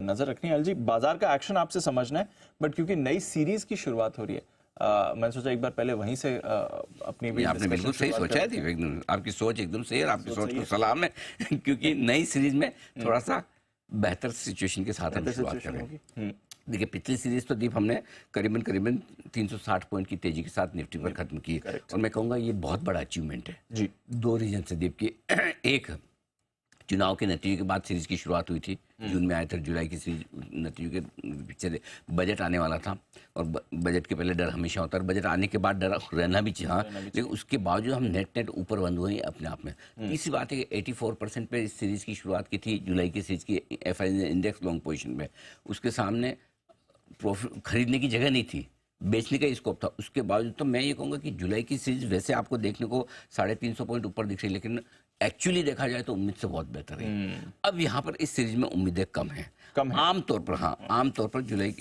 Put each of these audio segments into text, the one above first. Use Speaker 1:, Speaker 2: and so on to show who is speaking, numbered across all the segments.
Speaker 1: नजर रखनी है। एलजी, बाजार का एक्शन आपसे समझना है, बट क्योंकि नई सीरीज की शुरुआत हो रही है, मैंने सोचा एक बार पहले वहीं से अपनी भी
Speaker 2: आपने बिल्कुल सही सोचा है दीप, एकदम आपकी सोच एकदम सही है और आपकी सोच को सलाम है क्योंकि नई सीरीज में थोड़ा सा बेहतर सिचुएशन के साथ हम शुरुआत कर रहे हैं। देखिए, पिछली सीरीज तो दीप हमने करीबन 360 पॉइंट की तेजी के साथ निफ्टी पर खत्म की और मैं कहूँगा ये बहुत बड़ा अचीवमेंट है जी। दो रीजन से दीप की एक, चुनाव के नतीजे के बाद सीरीज की शुरुआत हुई थी, जून में आया था, जुलाई की सीरीज नतीजों के पीछे बजट आने वाला था और बजट के पहले डर हमेशा होता है, बजट आने के बाद डर रहना भी चाहिए, लेकिन उसके बावजूद हम नेट ऊपर बंद हुए अपने आप में। तीसरी बात है कि 84% पे इस सीरीज की शुरुआत की थी, जुलाई की सीरीज की एफआई ने इंडेक्स लॉन्ग पोजीशन में, उसके सामने प्रॉफिट खरीदने की जगह नहीं थी, बेचने का स्कोप था। उसके बावजूद तो मैं ये कहूँगा कि जुलाई की सीरीज वैसे आपको देखने को 350 पॉइंट ऊपर दिख रही है, लेकिन एक्चुअली देखा जाए तो उम्मीद से बहुत बेहतर है। अब यहाँ पर इस सीरीज में उम्मीदें कम है। आमतौर पर आमतौर पर जुलाई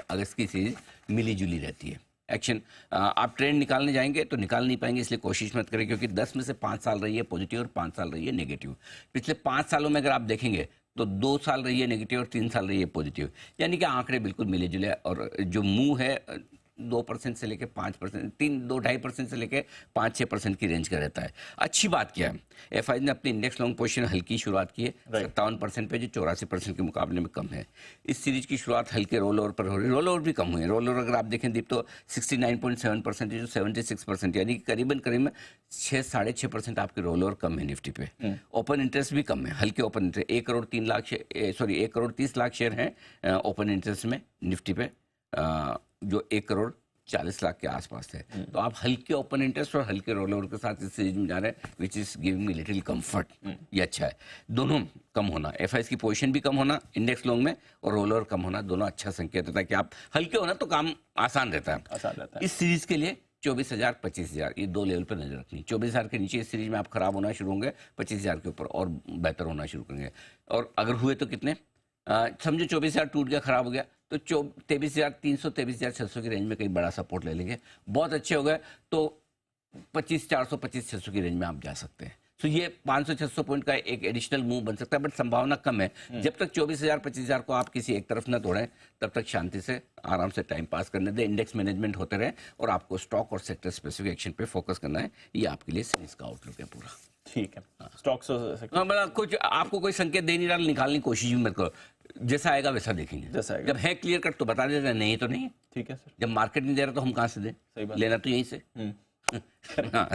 Speaker 2: अगस्त की सीरीज मिली जुली रहती है। एक्शन आप ट्रेंड निकालने जाएंगे तो निकाल नहीं पाएंगे, इसलिए कोशिश मत करें, क्योंकि 10 में से 5 साल रही है पॉजिटिव और 5 साल रही है नेगेटिव। पिछले 5 सालों में अगर आप देखेंगे तो 2 साल रही है नेगेटिव और 3 साल रही है पॉजिटिव, यानी कि आंकड़े बिल्कुल मिले जुले, और जो मूव है 2% से लेकर 5%, 2-2.5% से लेकर 5-6% की रेंज का रहता है। अच्छी बात क्या है, एफआई ने अपनी इंडेक्स लॉन्ग पोजीशन हल्की शुरुआत की है 57% पे, जो 84% के मुकाबले में कम है। इस सीरीज की शुरुआत हल्के रोल ओवर पर हो रही है, रोल ओवर भी कम हुए हैं। रोल ओवर अगर आप देखें दीप तो 69.7% जो 76%, यानी कि करीबन 6-6.5% आपके रोल ओवर कम है निफ्टी पे। ओपन इंटरेस्ट भी कम है, हल्के open interest, 1 crore 30 lakh share हैं ओपन इंटरेस्ट में निफ्टी पे, जो 1 करोड़ 40 लाख के आसपास है। तो आप हल्के ओपन इंटरेस्ट और हल्के रोल ओवर के साथ इस सीरीज में जा रहे हैं, which is giving me little comfort. ये अच्छा है। दोनों कम होना, एफआईएस की पोजीशन भी कम होना इंडेक्स लॉन्ग में और रोल ओवर कम होना, दोनों अच्छा संकेत होता है कि आप हल्के होना तो काम आसान रहता है। इस सीरीज के लिए 24,000 25,000 ये 2 लेवल पर नजर रखनी। 24,000 के नीचे इस सीरीज में आप खराब होना शुरू होंगे, 25,000 के ऊपर और बेहतर होना शुरू करेंगे। और अगर हुए तो कितने, समझो 24,000 टूट गया, खराब हो गया, तो 23,300 23,600 की रेंज में कहीं बड़ा सपोर्ट ले लेंगे। बहुत अच्छे हो गए तो 25,400 25,600 की रेंज में आप जा सकते हैं। तो ये 500-600 पॉइंट का एक एडिशनल मूव बन सकता है, बट संभावना कम है। जब तक 24,000 25,000 को आप किसी एक तरफ न तोड़ें, तब तक शांति से आराम से टाइम पास करने दें, इंडेक्स मैनेजमेंट होते रहे और आपको स्टॉक और सेक्टर स्पेसिफिक एक्शन पे फोकस करना है। ये आपके लिए सीरीज का आउटलुक है पूरा।
Speaker 1: ठीक है, स्टॉक्स
Speaker 2: मतलब कुछ आपको कोई संकेत दे नहीं रहा, निकालने की कोशिश भी मत करो, जैसा आएगा वैसा देखेंगे।
Speaker 1: जैसा आएगा।
Speaker 2: जब है क्लियर कट तो बता देना, नहीं तो नहीं।
Speaker 1: ठीक है सर।
Speaker 2: जब मार्केट नहीं दे रहा तो हम कहाँ से दें, लेना तो यहीं से। हाँ,